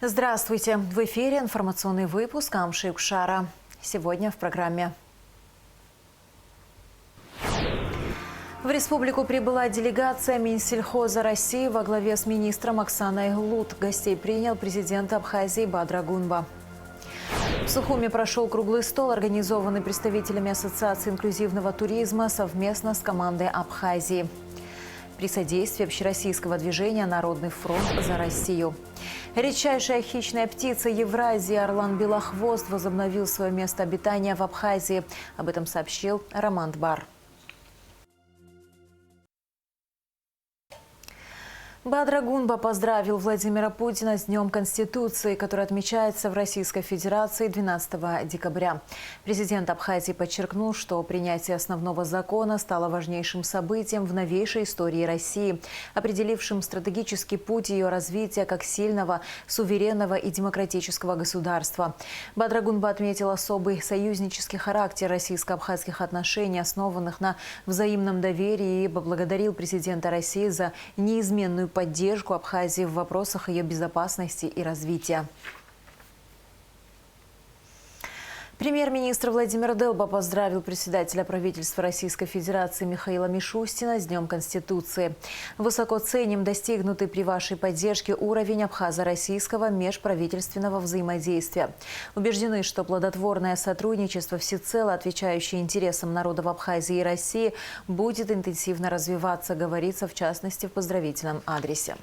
Здравствуйте! В эфире информационный выпуск Амши Укшара. Сегодня в программе. В республику прибыла делегация Минсельхоза России во главе с министром Оксаной Лут. Гостей принял президент Абхазии Бадрагунба. В Сухуми прошел круглый стол, организованный представителями Ассоциации инклюзивного туризма совместно с командой Абхазии. При содействии общероссийского движения «Народный фронт за Россию». Редчайшая хищная птица Евразии орлан белохвост возобновил свое место обитания в Абхазии. Об этом сообщил Роман Бар. Бадрагунба поздравил Владимира Путина с Днем Конституции, который отмечается в Российской Федерации 12 декабря. Президент Абхазии подчеркнул, что принятие основного закона стало важнейшим событием в новейшей истории России, определившим стратегический путь ее развития как сильного, суверенного и демократического государства. Бадрагунба отметил особый союзнический характер российско-абхазских отношений, основанных на взаимном доверии, и поблагодарил президента России за неизменную поддержку Абхазии в вопросах ее безопасности и развития. Премьер-министр Владимир Делба поздравил председателя правительства Российской Федерации Михаила Мишустина с Днем Конституции. Высоко ценим достигнутый при вашей поддержке уровень абхазо-российского межправительственного взаимодействия. Убеждены, что плодотворное сотрудничество, всецело отвечающее интересам народов Абхазии и России, будет интенсивно развиваться, говорится в частности в поздравительном адресе.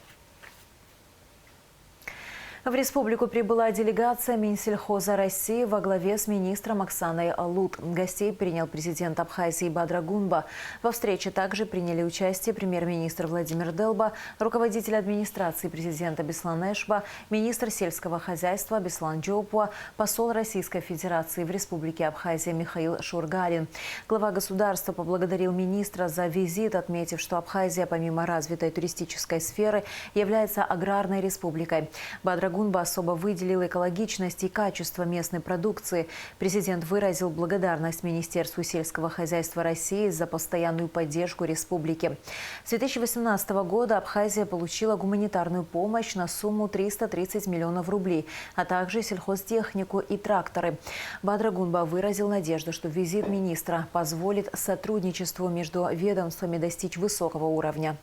В республику прибыла делегация Минсельхоза России во главе с министром Оксаной Лут. Гостей принял президент Абхазии Бадрагунба. Во встрече также приняли участие премьер-министр Владимир Делба, руководитель администрации президента Беслан Эшба, министр сельского хозяйства Беслан Джопуа, посол Российской Федерации в Республике Абхазия Михаил Шургалин. Глава государства поблагодарил министра за визит, отметив, что Абхазия, помимо развитой туристической сферы, является аграрной республикой. Бадрагунба особо выделил экологичность и качество местной продукции. Президент выразил благодарность Министерству сельского хозяйства России за постоянную поддержку республики. С 2018 года Абхазия получила гуманитарную помощь на сумму 330 миллионов рублей, а также сельхозтехнику и тракторы. Бадрагунба выразил надежду, что визит министра позволит сотрудничеству между ведомствами достичь высокого уровня.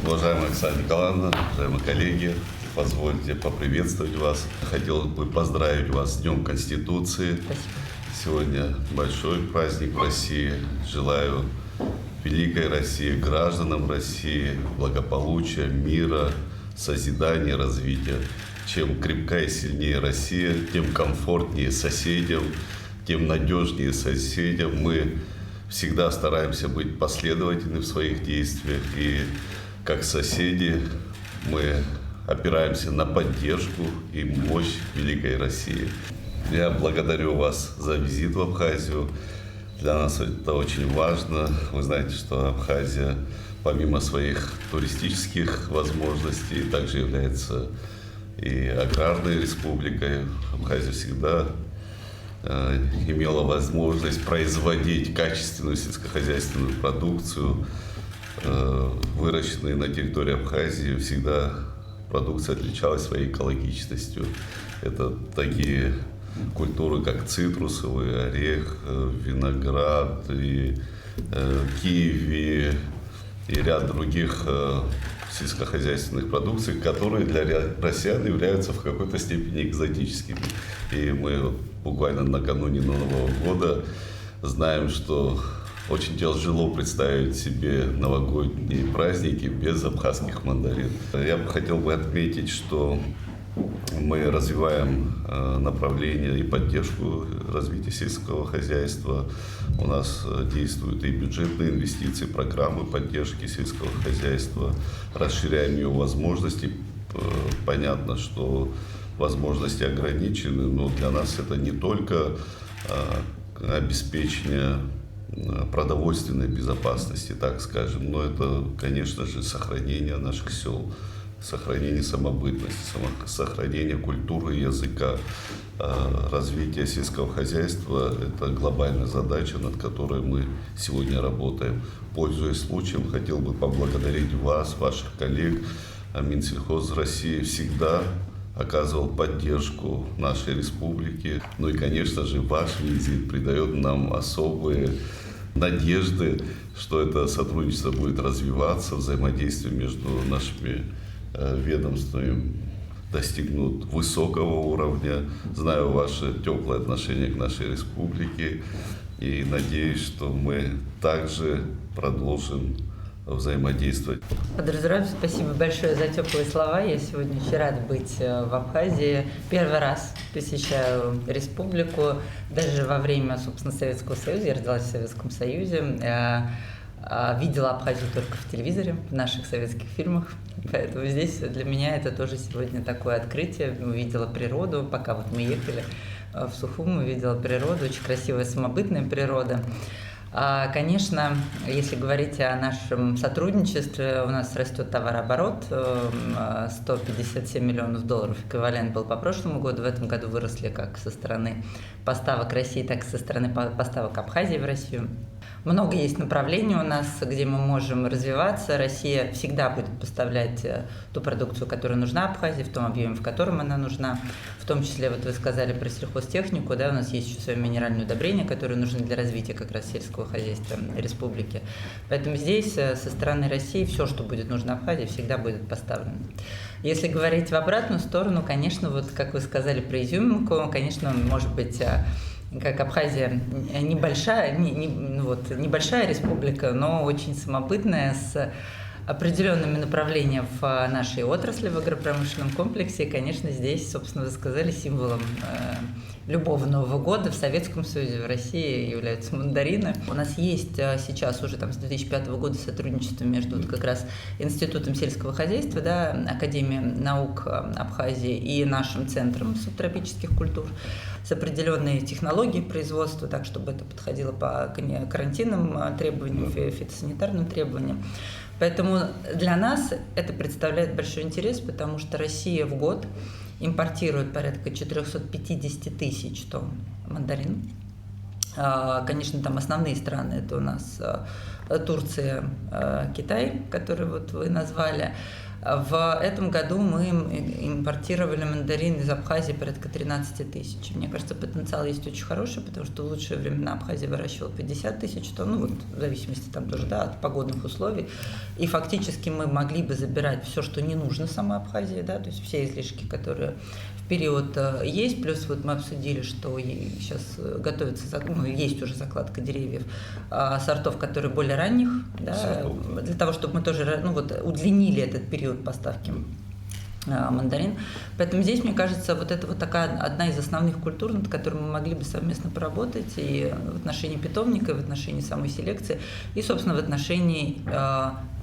Уважаемая Оксана Николаевна, уважаемые коллеги, позвольте поприветствовать вас. Хотел бы поздравить вас с Днем Конституции. Спасибо. Сегодня большой праздник в России. Желаю великой России, гражданам России благополучия, мира, созидания, развития. Чем крепкая и сильнее Россия, тем комфортнее соседям, тем надежнее соседям. Мы всегда стараемся быть последовательны в своих действиях, и как соседи мы опираемся на поддержку и мощь великой России. Я благодарю вас за визит в Абхазию. Для нас это очень важно. Вы знаете, что Абхазия, помимо своих туристических возможностей, также является и аграрной республикой. Абхазия всегда имела возможность производить качественную сельскохозяйственную продукцию, выращенные на территории Абхазии. Всегда продукция отличалась своей экологичностью. Это такие культуры, как цитрусовый орех, виноград, и киви и ряд других сельскохозяйственных продукций, которые для россиян являются в какой-то степени экзотическими. И мы буквально накануне Нового года знаем, что очень тяжело представить себе новогодние праздники без абхазских мандарин. Я бы хотел отметить, что мы развиваем направление и поддержку развития сельского хозяйства. У нас действуют и бюджетные инвестиции, программы поддержки сельского хозяйства, расширяем ее возможности. Понятно, что возможности ограничены, но для нас это не только обеспечение продовольственной безопасности, так скажем, но это, конечно же, сохранение наших сел, сохранение самобытности, сохранение культуры и языка. Развитие сельского хозяйства – это глобальная задача, над которой мы сегодня работаем. Пользуясь случаем, хотел бы поблагодарить вас, ваших коллег, Минсельхоз России всегда оказывал поддержку нашей республике. Ну и, конечно же, ваш визит придает нам особые надежды, что это сотрудничество будет развиваться, взаимодействие между нашими ведомствами достигнут высокого уровня. Знаю ваше теплое отношение к нашей республике и надеюсь, что мы также продолжим взаимодействовать. Подразумеваю, спасибо большое за теплые слова. Я сегодня очень рада быть в Абхазии. Первый раз посещаю республику. Даже во время, собственно, Советского Союза, я родилась в Советском Союзе, видела Абхазию только в телевизоре, в наших советских фильмах. Поэтому здесь для меня это тоже сегодня такое открытие. Увидела природу, пока вот мы ехали в Сухум, увидела природу, очень красивая самобытная природа. Конечно, если говорить о нашем сотрудничестве, у нас растет товарооборот, 157 миллионов долларов эквивалент был по прошлому году, в этом году выросли как со стороны поставок России, так и со стороны поставок Абхазии в Россию. Много есть направлений у нас, где мы можем развиваться. Россия всегда будет поставлять ту продукцию, которая нужна Абхазии, в том объеме, в котором она нужна. В том числе, вот вы сказали про сельхозтехнику, да, у нас есть еще свои минеральные удобрения, которые нужны для развития как раз сельского хозяйства республики. Поэтому здесь со стороны России все, что будет нужно Абхазии, всегда будет поставлено. Если говорить в обратную сторону, конечно, вот как вы сказали про изюминку, конечно, может быть, как Абхазия небольшая, небольшая республика, но очень самобытная, с определенными направлениями в нашей отрасли, в агропромышленном комплексе. И, конечно, здесь, собственно, вы сказали, символом любого Нового года в Советском Союзе, в России являются мандарины. У нас есть сейчас уже там, с 2005 года сотрудничество между вот как раз Институтом сельского хозяйства, да, Академией наук Абхазии и нашим Центром субтропических культур с определенной технологией производства, так, чтобы это подходило по карантинным требованиям, фитосанитарным требованиям. Поэтому для нас это представляет большой интерес, потому что Россия в год импортирует порядка 450 тысяч тонн мандарин. Конечно, там основные страны – это у нас Турция, Китай, который вот вы назвали. В этом году мы импортировали мандарин из Абхазии порядка 13 тысяч. Мне кажется, потенциал есть очень хороший, потому что в лучшие времена Абхазия выращивала 50 тысяч тонн, ну вот в зависимости там тоже, да, от погодных условий. И фактически мы могли бы забирать все, что не нужно самой Абхазии, да, то есть все излишки, которые в период есть. Плюс вот мы обсудили, что сейчас готовится, ну, есть уже закладка деревьев сортов, которые более ранних, да, для того, чтобы мы тоже, ну, вот, удлинили этот период поставки мандарин. Поэтому здесь, мне кажется, вот это вот такая одна из основных культур, над которой мы могли бы совместно поработать и в отношении питомника, и в отношении самой селекции, и, собственно, в отношении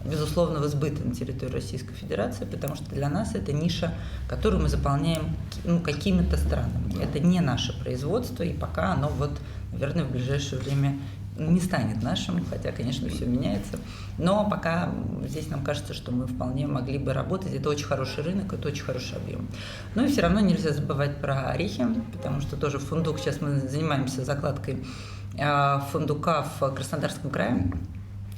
безусловного сбыта на территории Российской Федерации, потому что для нас это ниша, которую мы заполняем, ну, какими-то странами. Это не наше производство, и пока оно вот, наверное, в ближайшее время не станет нашим, хотя, конечно, все меняется. Но пока здесь нам кажется, что мы вполне могли бы работать. Это очень хороший рынок, это очень хороший объем. Но и все равно нельзя забывать про орехи, потому что тоже фундук, сейчас мы занимаемся закладкой фундука в Краснодарском крае.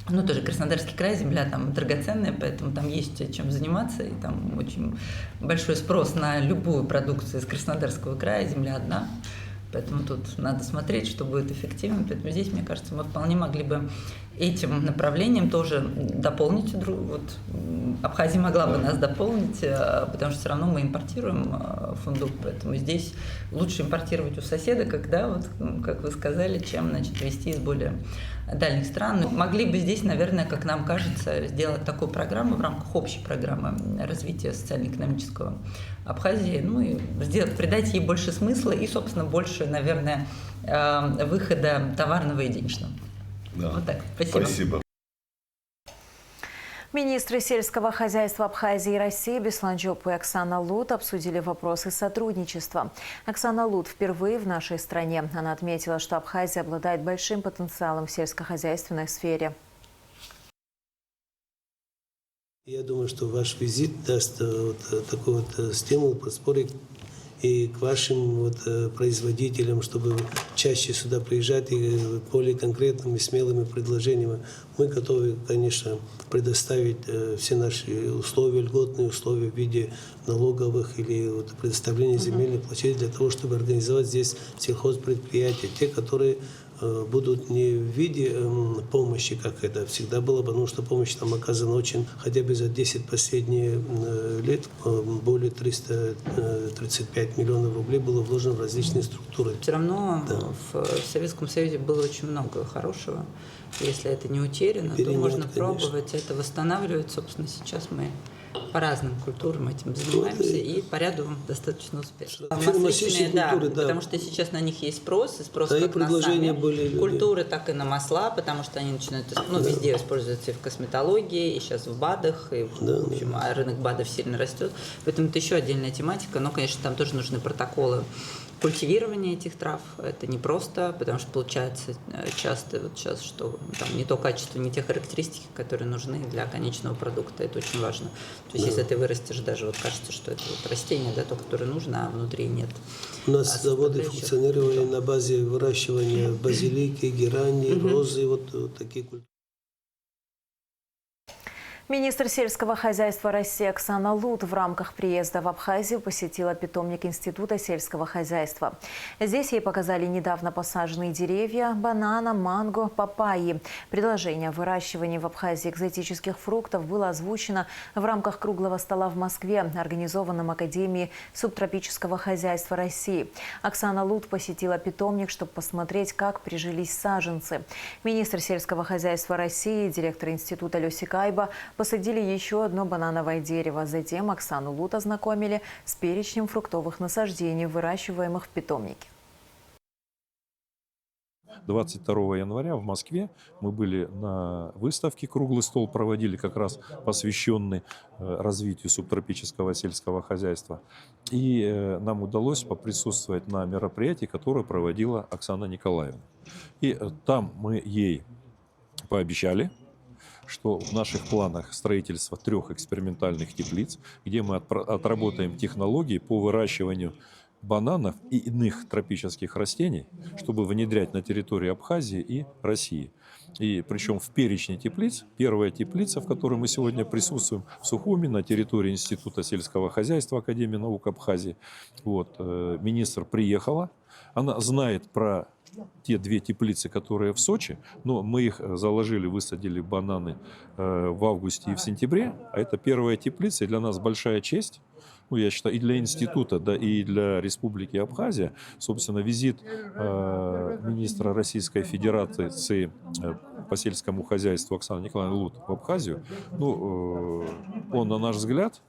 Ну, тоже Краснодарский край, земля там драгоценная, поэтому там есть чем заниматься, и там очень большой спрос на любую продукцию из Краснодарского края, земля одна. Поэтому тут надо смотреть, что будет эффективно. Поэтому здесь, мне кажется, мы вполне могли бы этим направлением тоже дополнить. Вот Абхазия могла бы нас дополнить, потому что все равно мы импортируем фундук. Поэтому здесь лучше импортировать у соседа, когда, вот, как вы сказали, чем, значит, везти из более дальних стран. Могли бы здесь, наверное, как нам кажется, сделать такую программу в рамках общей программы развития социально-экономического Абхазии, ну и придать ей больше смысла и, собственно, больше, наверное, выхода товарного и денежного. Да. Вот так. Спасибо. Спасибо. Министры сельского хозяйства Абхазии и России Беслан Чоп и Оксана Лут обсудили вопросы сотрудничества. Оксана Лут впервые в нашей стране. Она отметила, что Абхазия обладает большим потенциалом в сельскохозяйственной сфере. Я думаю, что ваш визит даст вот такой вот стимул поспорить и к вашим производителям, чтобы чаще сюда приезжать и более конкретными, смелыми предложениями. Мы готовы, конечно, предоставить все наши условия, льготные условия в виде налоговых или предоставления земельных площадей для того, чтобы организовать здесь сельхозпредприятия, те, которые будут не в виде помощи, как это всегда было, потому что помощь там оказана очень, хотя бы за 10 последних лет, более 335 миллионов рублей было вложено в различные структуры. Все равно в Советском Союзе было очень много хорошего. Если это не утеряно, то можно пробовать это восстанавливать. Собственно, сейчас мы по разным культурам этим занимаемся и по ряду достаточно успешно. Масличные, да, потому что сейчас на них есть спрос, и спрос как на сами культуры, так и на масла, потому что они начинают, везде используются и в косметологии, и сейчас в БАДах, и в общем, рынок БАДов сильно растет. Поэтому это еще отдельная тематика, но, конечно, там тоже нужны протоколы культивирование этих трав. Это не просто, потому что получается часто вот сейчас, что там не то качество, не те характеристики, которые нужны для конечного продукта. Это очень важно. То есть если ты вырастешь, даже вот кажется, что это вот растение, да, то, которое нужно, а внутри нет. У нас заводы функционировали на базе выращивания базилики, герани, розы, вот такие культуры. Министр сельского хозяйства России Оксана Лут в рамках приезда в Абхазию посетила питомник Института сельского хозяйства. Здесь ей показали недавно посаженные деревья банана, манго, папайи. Предложение о выращивании в Абхазии экзотических фруктов было озвучено в рамках круглого стола в Москве, организованном Академией субтропического хозяйства России. Оксана Лут посетила питомник, чтобы посмотреть, как прижились саженцы. Министр сельского хозяйства России, директор института Люся Кайба посадили еще одно банановое дерево. Затем Оксану Лут ознакомили с перечнем фруктовых насаждений, выращиваемых в питомнике. 22 января в Москве мы были на выставке, круглый стол проводили, как раз посвященный развитию субтропического сельского хозяйства. И нам удалось поприсутствовать на мероприятии, которое проводила Оксана Николаевна. И там мы ей пообещали, что в наших планах строительство 3 экспериментальных теплиц, где мы отработаем технологии по выращиванию бананов и иных тропических растений, чтобы внедрять на территории Абхазии и России. И причем в перечне теплиц, первая теплица, в которой мы сегодня присутствуем, в Сухуми, на территории Института сельского хозяйства Академии наук Абхазии. Вот, министр приехала, она знает про те 2 теплицы, которые в Сочи, но мы их заложили, высадили бананы в августе и в сентябре, а это первая теплица, и для нас большая честь, я считаю, и для института, да, и для Республики Абхазия. Собственно, визит министра Российской Федерации по сельскому хозяйству Оксаны Николаевны Лут в Абхазию, он, на наш взгляд,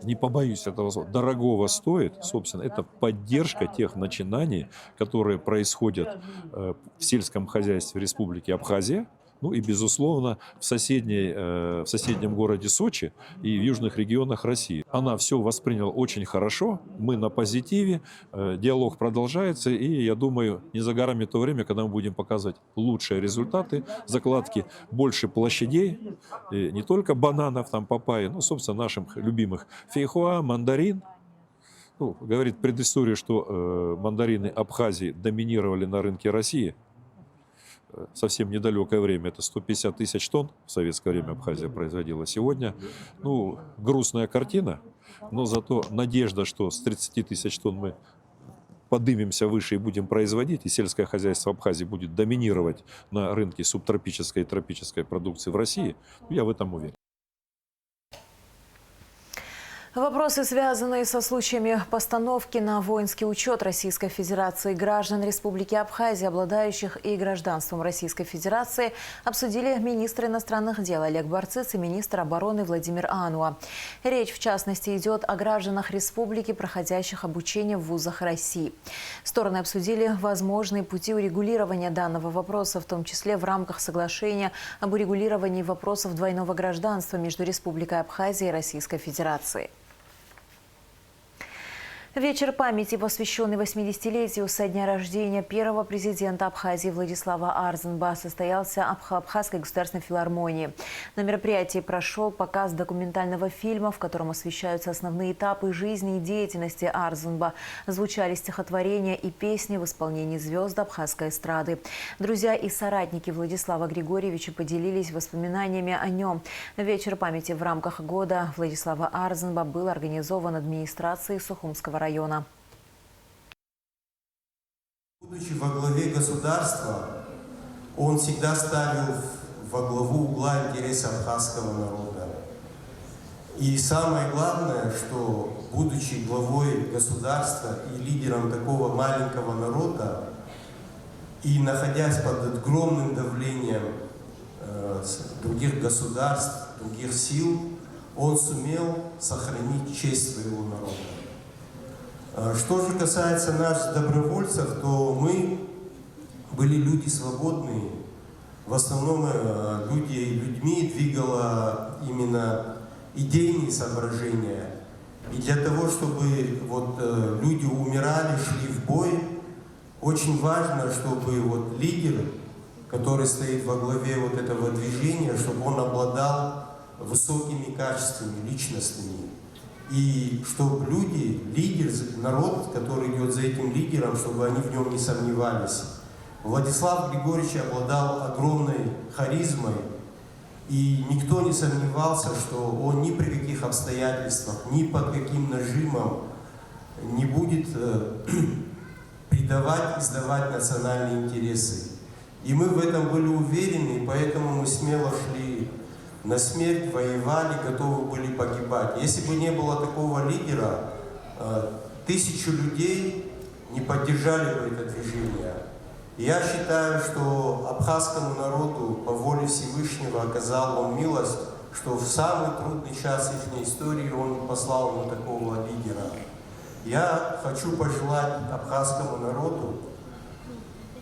не побоюсь этого слова, дорогого стоит. Собственно, это поддержка тех начинаний, которые происходят в сельском хозяйстве Республики Абхазия, и, безусловно, в соседнем городе Сочи и в южных регионах России. Она все восприняла очень хорошо, мы на позитиве, диалог продолжается, и я думаю, не за горами то время, когда мы будем показывать лучшие результаты, закладки больше площадей, не только бананов, папайи, но, собственно, наших любимых фейхоа, мандарин. Говорит предыстория, что мандарины Абхазии доминировали на рынке России. Совсем недалекое время, это 150 тысяч тонн в советское время Абхазия производила. Сегодня, грустная картина, но зато надежда, что с 30 тысяч тонн мы поднимемся выше и будем производить, и сельское хозяйство Абхазии будет доминировать на рынке субтропической и тропической продукции в России, я в этом уверен. Вопросы, связанные со случаями постановки на воинский учет Российской Федерации граждан Республики Абхазия, обладающих и гражданством Российской Федерации, обсудили министр иностранных дел Олег Барциц и министр обороны Владимир Ануа. Речь, в частности, идет о гражданах республики, проходящих обучение в вузах России. Стороны обсудили возможные пути урегулирования данного вопроса, в том числе в рамках соглашения об урегулировании вопросов двойного гражданства между Республикой Абхазия и Российской Федерацией. Вечер памяти, посвященный 80-летию со дня рождения первого президента Абхазии Владислава Арзанба, состоялся в Абхазской государственной филармонии. На мероприятии прошел показ документального фильма, в котором освещаются основные этапы жизни и деятельности Арзанба. Звучали стихотворения и песни в исполнении звезд абхазской эстрады. Друзья и соратники Владислава Григорьевича поделились воспоминаниями о нем. Вечер памяти в рамках года Владислава Арзанба был организован администрацией Сухумского района. Будучи во главе государства, он всегда ставил во главу угла интересы абхазского народа. И самое главное, что, будучи главой государства и лидером такого маленького народа, и находясь под огромным давлением других государств, других сил, он сумел сохранить честь своего народа. Что же касается нас, добровольцев, то мы были люди свободные. В основном людьми двигало именно идейные соображения. И для того, чтобы люди умирали, шли в бой, очень важно, чтобы лидер, который стоит во главе этого движения, чтобы он обладал высокими качествами, личностными. И чтобы лидер, народ, который идет за этим лидером, чтобы они в нем не сомневались. Владислав Григорьевич обладал огромной харизмой, и никто не сомневался, что он ни при каких обстоятельствах, ни под каким нажимом не будет предавать и сдавать национальные интересы. И мы в этом были уверены, поэтому мы смело шли на смерть, воевали, готовы были погибать. Если бы не было такого лидера, 1000 людей не поддержали бы это движение. И я считаю, что абхазскому народу по воле Всевышнего оказал он милость, что в самый трудный час их истории он послал ему такого лидера. Я хочу пожелать абхазскому народу,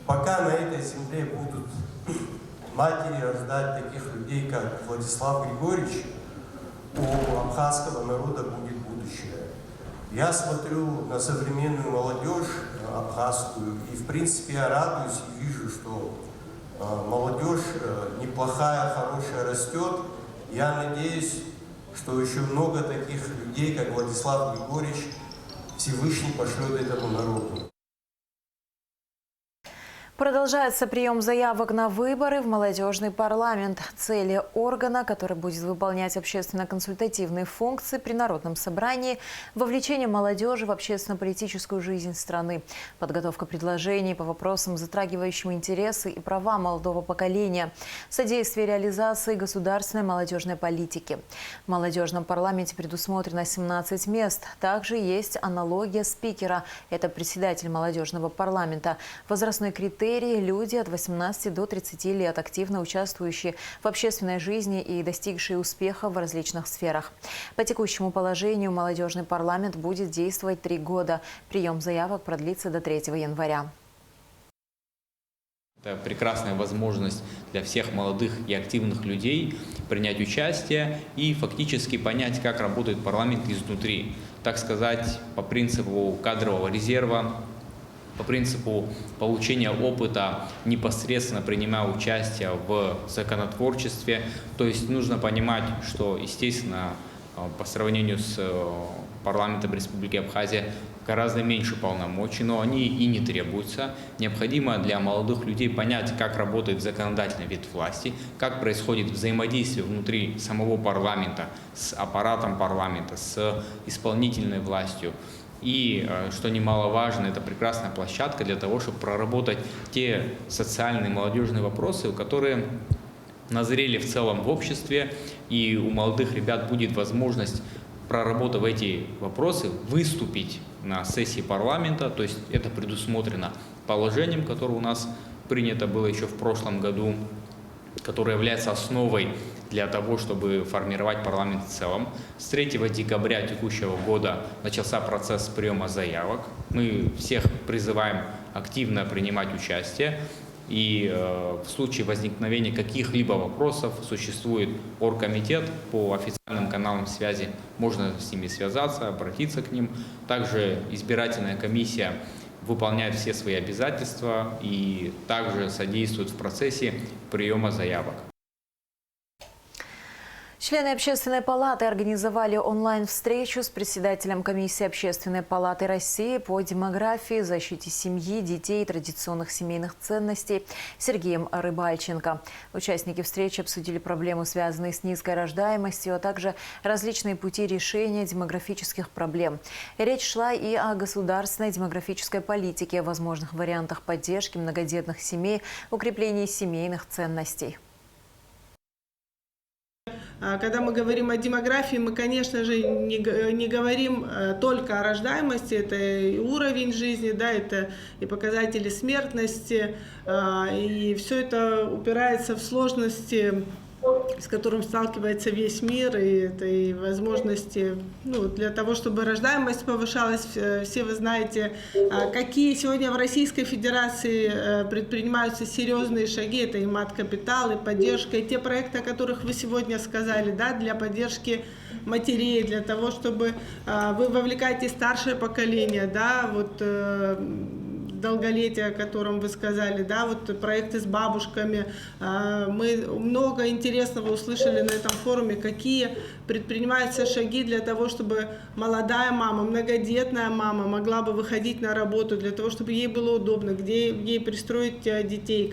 пока на этой земле будут матери рождать таких людей, как Владислав Григорьевич, у абхазского народа будет будущее. Я смотрю на современную молодежь абхазскую, и в принципе я радуюсь и вижу, что молодежь неплохая, хорошая растет. Я надеюсь, что еще много таких людей, как Владислав Григорьевич, Всевышний пошлет этому народу. Продолжается прием заявок на выборы в молодежный парламент. Цели органа, который будет выполнять общественно-консультативные функции при народном собрании, вовлечение молодежи в общественно-политическую жизнь страны, подготовка предложений по вопросам, затрагивающим интересы и права молодого поколения, содействие реализации государственной молодежной политики. В молодежном парламенте предусмотрено 17 мест. Также есть аналогия спикера. Это председатель молодежного парламента. Возрастной критерий – люди от 18 до 30 лет, активно участвующие в общественной жизни и достигшие успеха в различных сферах. По текущему положению молодежный парламент будет действовать 3 года. Прием заявок продлится до 3 января. Это прекрасная возможность для всех молодых и активных людей принять участие и фактически понять, как работает парламент изнутри. Так сказать, по принципу кадрового резерва, по принципу получения опыта, непосредственно принимая участие в законотворчестве. То есть нужно понимать, что, естественно, по сравнению с парламентом Республики Абхазия гораздо меньше полномочий, но они и не требуются. Необходимо для молодых людей понять, как работает законодательный ветвь власти, как происходит взаимодействие внутри самого парламента с аппаратом парламента, с исполнительной властью. И, что немаловажно, это прекрасная площадка для того, чтобы проработать те социальные молодежные вопросы, которые назрели в целом в обществе, и у молодых ребят будет возможность, проработав эти вопросы, выступить на сессии парламента. То есть это предусмотрено положением, которое у нас принято было еще в прошлом году, которое является основой для того, чтобы формировать парламент в целом. С 3 декабря текущего года начался процесс приема заявок. Мы всех призываем активно принимать участие. И в случае возникновения каких-либо вопросов существует оргкомитет по официальным каналам связи. Можно с ними связаться, обратиться к ним. Также избирательная комиссия выполняет все свои обязательства и также содействует в процессе приема заявок. Члены Общественной палаты организовали онлайн-встречу с председателем комиссии Общественной палаты России по демографии, защите семьи, детей и традиционных семейных ценностей Сергеем Рыбальченко. Участники встречи обсудили проблемы, связанные с низкой рождаемостью, а также различные пути решения демографических проблем. Речь шла и о государственной демографической политике, возможных вариантах поддержки многодетных семей, укреплении семейных ценностей. Когда мы говорим о демографии, мы, конечно же, не говорим только о рождаемости, это и уровень жизни, да, это и показатели смертности, и все это упирается в сложности, с которым сталкивается весь мир, и это и возможности для того, чтобы рождаемость повышалась. Все вы знаете, какие сегодня в Российской Федерации предпринимаются серьезные шаги, это и мат-капитал, и поддержка, и те проекты, о которых вы сегодня сказали, да, для поддержки матерей, для того, чтобы вы вовлекаете старшее поколение, да, вот долголетия, о котором вы сказали, да, вот проекты с бабушками. Мы много интересного услышали на этом форуме, какие предпринимаются шаги для того, чтобы молодая мама, многодетная мама могла бы выходить на работу, для того, чтобы ей было удобно, где ей пристроить детей,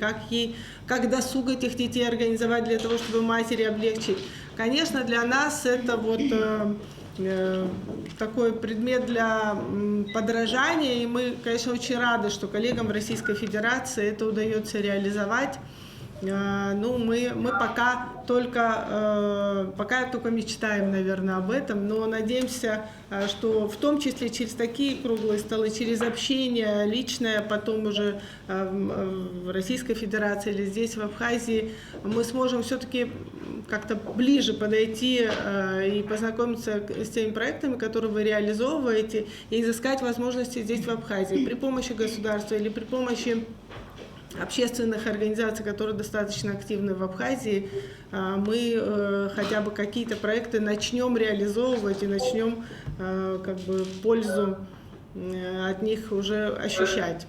как досуг этих детей организовать для того, чтобы матери облегчить. Конечно, для нас это вот такой предмет для подражания, и мы, конечно, очень рады, что коллегам Российской Федерации это удается реализовать. Мы пока только мечтаем, наверное, об этом, но надеемся, что в том числе через такие круглые столы, через общение личное, потом уже в Российской Федерации или здесь, в Абхазии, мы сможем все-таки как-то ближе подойти и познакомиться с теми проектами, которые вы реализовываете, и изыскать возможности здесь, в Абхазии, при помощи государства или при помощи общественных организаций, которые достаточно активны в Абхазии, мы хотя бы какие-то проекты начнем реализовывать и начнем пользу от них уже ощущать.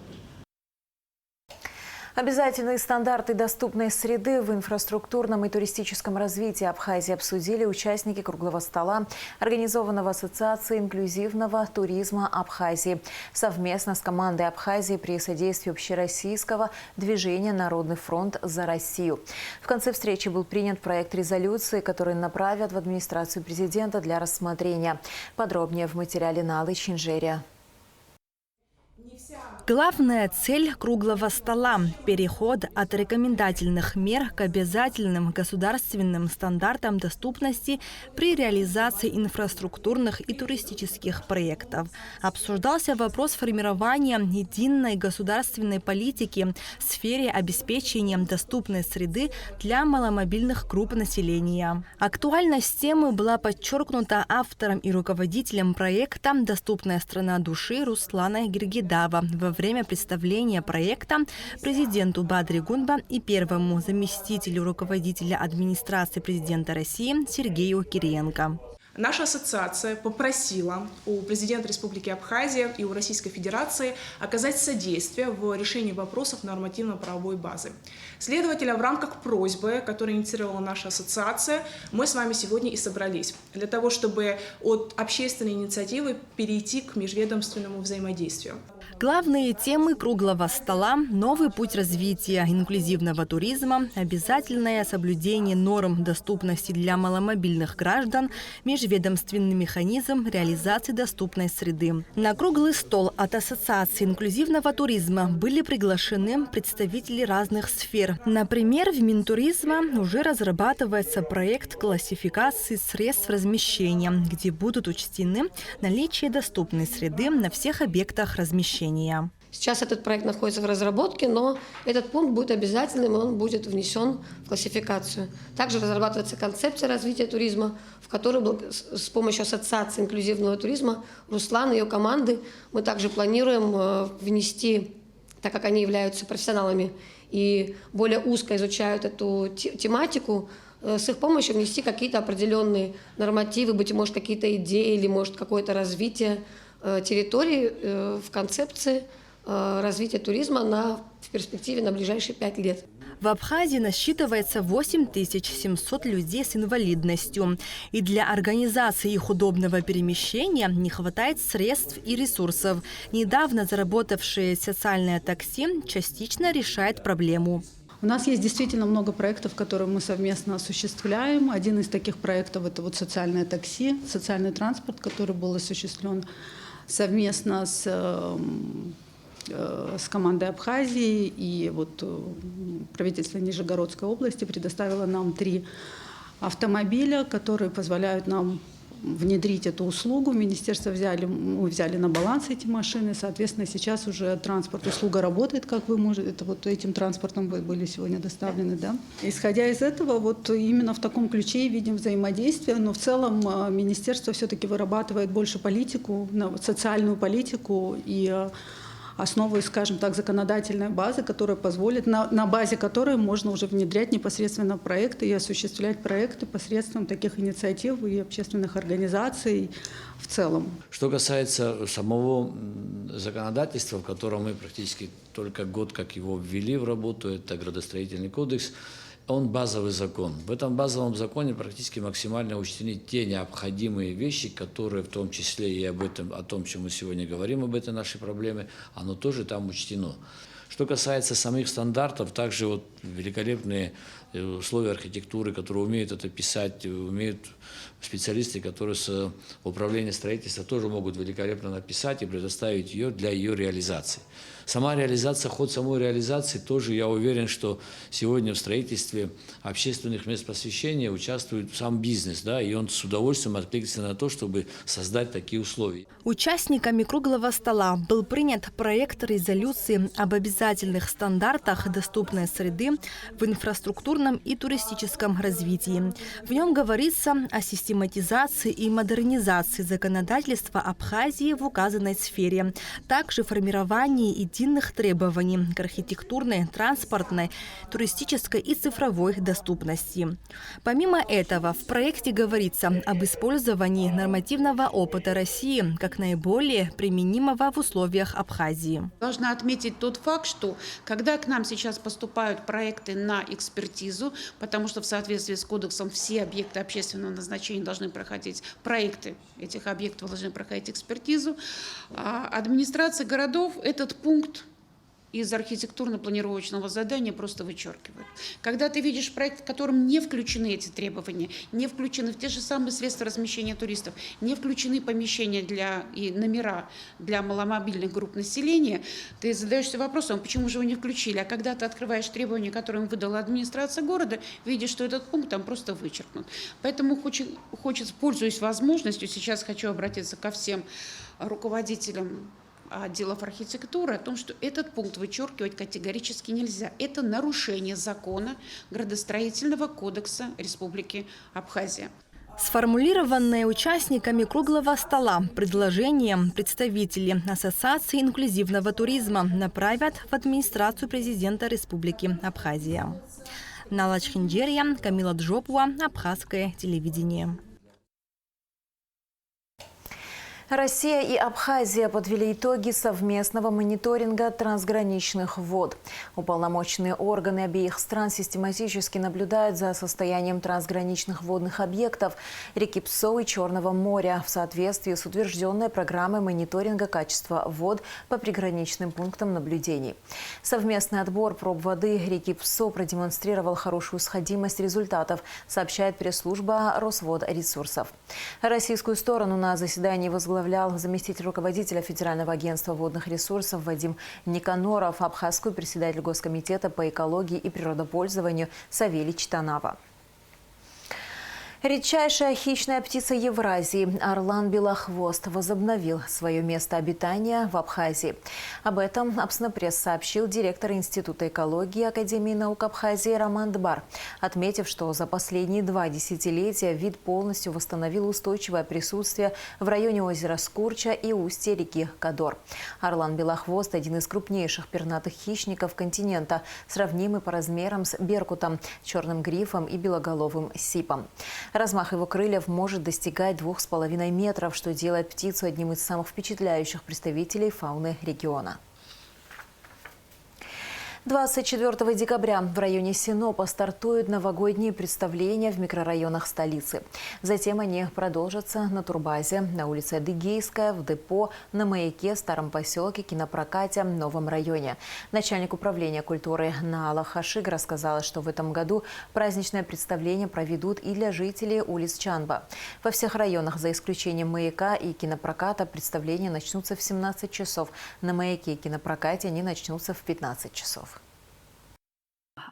Обязательные стандарты доступной среды в инфраструктурном и туристическом развитии Абхазии обсудили участники круглого стола, организованного Ассоциацией инклюзивного туризма Абхазии, совместно с командой Абхазии при содействии общероссийского движения «Народный фронт за Россию». В конце встречи был принят проект резолюции, который направят в администрацию президента для рассмотрения. Подробнее в материале Налы Чинжерия. Главная цель круглого стола – переход от рекомендательных мер к обязательным государственным стандартам доступности при реализации инфраструктурных и туристических проектов. Обсуждался вопрос формирования единой государственной политики в сфере обеспечения доступной среды для маломобильных групп населения. Актуальность темы была подчеркнута автором и руководителем проекта «Доступная страна души» Русланой Гиргидава во время представления проекта президенту Бадригунба и первому заместителю руководителя администрации президента России Сергею Кириенко. Наша ассоциация попросила у президента Республики Абхазия и у Российской Федерации оказать содействие в решении вопросов нормативно-правовой базы. Следовательно, в рамках просьбы, которую инициировала наша ассоциация, мы с вами сегодня и собрались для того, чтобы от общественной инициативы перейти к межведомственному взаимодействию. Главные темы круглого стола – новый путь развития инклюзивного туризма, обязательное соблюдение норм доступности для маломобильных граждан, межведомственный механизм реализации доступной среды. На круглый стол от Ассоциации инклюзивного туризма были приглашены представители разных сфер. Например, в Минтуризма уже разрабатывается проект классификации средств размещения, где будут учтены наличие доступной среды на всех объектах размещения. Сейчас этот проект находится в разработке, но этот пункт будет обязательным, и он будет внесен в классификацию. Также разрабатывается концепция развития туризма, в которой с помощью Ассоциации инклюзивного туризма Руслан и ее команды мы также планируем внести, так как они являются профессионалами и более узко изучают эту тематику, с их помощью внести какие-то определенные нормативы, быть может, какие-то идеи или, может, какое-то развитие территории в концепции развития туризма в перспективе на ближайшие 5 лет. В Абхазии насчитывается 8700 людей с инвалидностью. И для организации их удобного перемещения не хватает средств и ресурсов. Недавно заработавшее социальное такси частично решает проблему. У нас есть действительно много проектов, которые мы совместно осуществляем. Один из таких проектов – это вот социальное такси, социальный транспорт, который был осуществлен совместно с командой Абхазии. И вот правительство Нижегородской области предоставило нам 3 автомобиля, которые позволяют нам внедрить эту услугу. Министерство мы взяли на баланс эти машины. Соответственно, сейчас уже услуга работает, как вы можете. Это вот этим транспортом вы были сегодня доставлены, да? Исходя из этого, вот именно в таком ключе видим взаимодействие. Но в целом министерство все-таки вырабатывает больше политику, социальную политику и основой, скажем так, законодательной базы, которая позволит, на базе которой можно уже внедрять непосредственно проекты и осуществлять проекты посредством таких инициатив и общественных организаций в целом. Что касается самого законодательства, в котором мы практически только год как его ввели в работу, это градостроительный кодекс, он базовый закон. В этом базовом законе практически максимально учтены те необходимые вещи, которые в том числе и о том, чем мы сегодня говорим, об этой нашей проблеме, оно тоже там учтено. Что касается самих стандартов, также вот великолепные условия архитектуры, которые умеют это писать, умеют специалисты, которые с управления строительства тоже могут великолепно написать и предоставить ее для ее реализации. Сама реализация, ход самой реализации тоже, я уверен, что сегодня в строительстве общественных мест посвящения участвует сам бизнес, да, и он с удовольствием откликнется на то, чтобы создать такие условия. Участниками круглого стола был принят проект резолюции об обязательных стандартах доступной среды в инфраструктурном и туристическом развитии. В нем говорится о систематизации и модернизации законодательства Абхазии в указанной сфере, также формировании единых требований к архитектурной, транспортной, туристической и цифровой доступности. Помимо этого, в проекте говорится об использовании нормативного опыта России как наиболее применимого в условиях Абхазии. Должна отметить тот факт, что когда к нам сейчас поступают проекты на экспертизу, потому что в соответствии с кодексом все объекты общественного назначения должны проходить, проекты этих объектов должны проходить экспертизу, администрация городов этот пункт из архитектурно-планировочного задания просто вычеркивают. Когда ты видишь проект, в котором не включены эти требования, не включены в те же самые средства размещения туристов, не включены помещения и номера для маломобильных групп населения, ты задаешься вопросом, почему же вы не включили? А когда ты открываешь требования, которые им выдала администрация города, видишь, что этот пункт там просто вычеркнут. Поэтому хочется, пользуясь возможностью, сейчас хочу обратиться ко всем руководителям отделов архитектуры о том, что этот пункт вычеркивать категорически нельзя. Это нарушение закона градостроительного кодекса Республики Абхазия. Сформулированные участниками круглого стола предложения представители Ассоциации инклюзивного туризма направят в администрацию президента Республики Абхазия. Нала Чхинджерия, Камила Джопуа, Абхазское телевидение. Россия и Абхазия подвели итоги совместного мониторинга трансграничных вод. Уполномоченные органы обеих стран систематически наблюдают за состоянием трансграничных водных объектов реки Псо и Черного моря в соответствии с утвержденной программой мониторинга качества вод по приграничным пунктам наблюдений. Совместный отбор проб воды реки Псо продемонстрировал хорошую сходимость результатов, сообщает пресс-служба Росводресурсов. Российскую сторону на заседании возглавлял заместитель руководителя Федерального агентства водных ресурсов Вадим Никаноров, абхазскую председатель Госкомитета по экологии и природопользованию Савелий Чтанава. Редчайшая хищная птица Евразии орлан-белохвост возобновил свое место обитания в Абхазии. Об этом Апснепресс сообщил директор Института экологии Академии наук Абхазии Роман Дбар, отметив, что за последние 2 десятилетия вид полностью восстановил устойчивое присутствие в районе озера Скурча и устья реки Кадор. Орлан-белохвост – один из крупнейших пернатых хищников континента, сравнимый по размерам с беркутом, черным грифом и белоголовым сипом. Размах его крыльев может достигать 2,5 метров, что делает птицу одним из самых впечатляющих представителей фауны региона. 24 декабря в районе Синопа стартуют новогодние представления в микрорайонах столицы. Затем они продолжатся на турбазе, на улице Адыгейская, в депо, на маяке, старом поселке, кинопрокате, новом районе. Начальник управления культуры Наала Хашиг рассказала, что в этом году праздничное представление проведут и для жителей улиц Чанба. Во всех районах, за исключением маяка и кинопроката, представления начнутся в 17 часов. На маяке и кинопрокате они начнутся в 15 часов.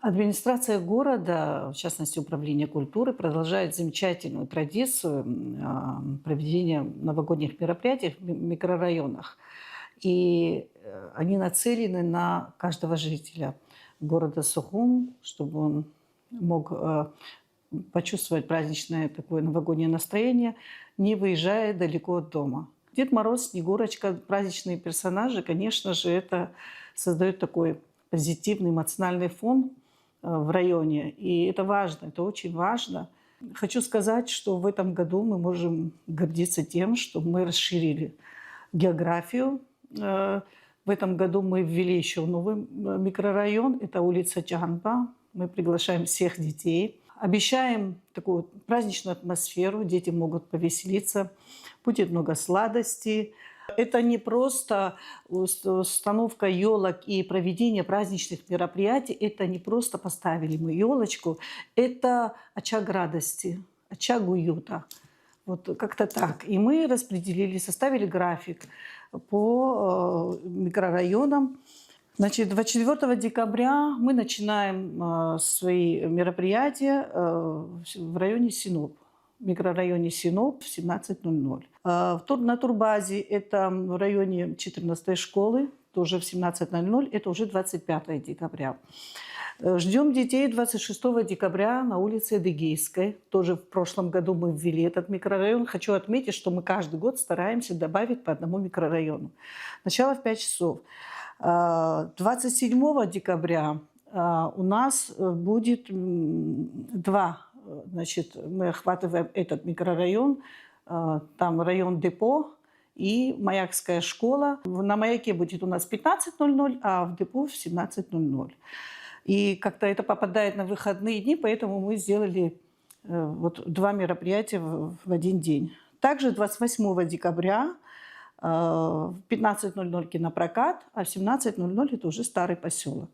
Администрация города, в частности Управление культуры, продолжает замечательную традицию проведения новогодних мероприятий в микрорайонах. И они нацелены на каждого жителя города Сухум, чтобы он мог почувствовать праздничное такое новогоднее настроение, не выезжая далеко от дома. Дед Мороз, Снегурочка, праздничные персонажи, конечно же, это создает такой позитивный эмоциональный фон в районе. И это важно, это очень важно. Хочу сказать, что в этом году мы можем гордиться тем, что мы расширили географию. В этом году мы ввели еще новый микрорайон. Это улица Чанба. Мы приглашаем всех детей. Обещаем такую праздничную атмосферу. Дети могут повеселиться. Будет много сладостей. Это не просто установка елок и проведение праздничных мероприятий. Это не просто поставили мы елочку. Это очаг радости, очаг уюта. Вот как-то так. И мы распределили, составили график по микрорайонам. Значит, 24 декабря мы начинаем свои мероприятия в районе Синоп. В микрорайоне Синоп в 17:00. На турбазе это в районе 14-й школы, тоже в 17:00. Это уже 25 декабря. Ждем детей 26 декабря на улице Адыгейской. Тоже в прошлом году мы ввели этот микрорайон. Хочу отметить, что мы каждый год стараемся добавить по одному микрорайону. Начало в 5 часов. 27 декабря у нас будет 2. Значит, мы охватываем этот микрорайон. Там район депо и Маякская школа. На Маяке будет у нас 15:00, а в депо в 17:00. И как-то это попадает на выходные дни, поэтому мы сделали вот 2 мероприятия в один день. Также 28 декабря в 15:00 кинопрокат, а в 17:00 это уже старый поселок.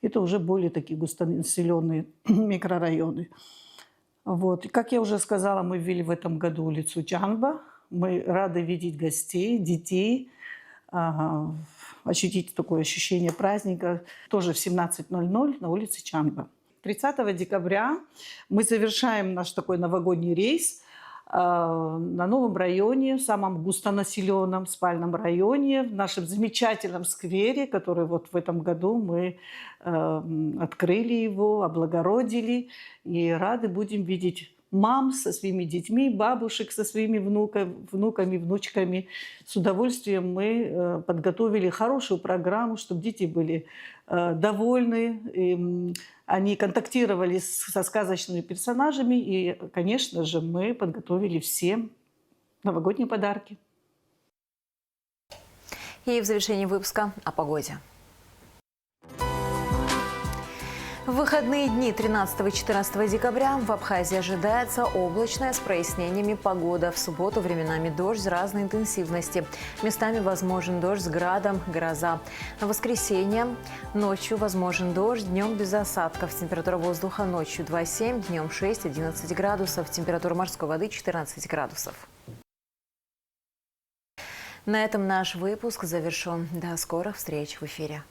Это уже более такие густонаселенные микрорайоны. Вот. И, как я уже сказала, мы ввели в этом году улицу Чанба. Мы рады видеть гостей, детей, ощутить такое ощущение праздника. Тоже в 17:00 на улице Чанба. 30 декабря мы завершаем наш такой новогодний рейс на новом районе, в самом густонаселенном спальном районе, в нашем замечательном сквере, который вот в этом году мы открыли его, облагородили. И рады будем видеть мам со своими детьми, бабушек со своими внуками, внучками. С удовольствием мы подготовили хорошую программу, чтобы дети были довольны. Они контактировали со сказочными персонажами. И, конечно же, мы подготовили всем новогодние подарки. И в завершении выпуска о погоде. В выходные дни 13 и 14 декабря в Абхазии ожидается облачная с прояснениями погода. В субботу временами дождь разной интенсивности. Местами возможен дождь с градом, гроза. В воскресенье ночью возможен дождь, днем без осадков. Температура воздуха ночью 2,7, днем 6-11 градусов. Температура морской воды 14 градусов. На этом наш выпуск завершен. До скорых встреч в эфире.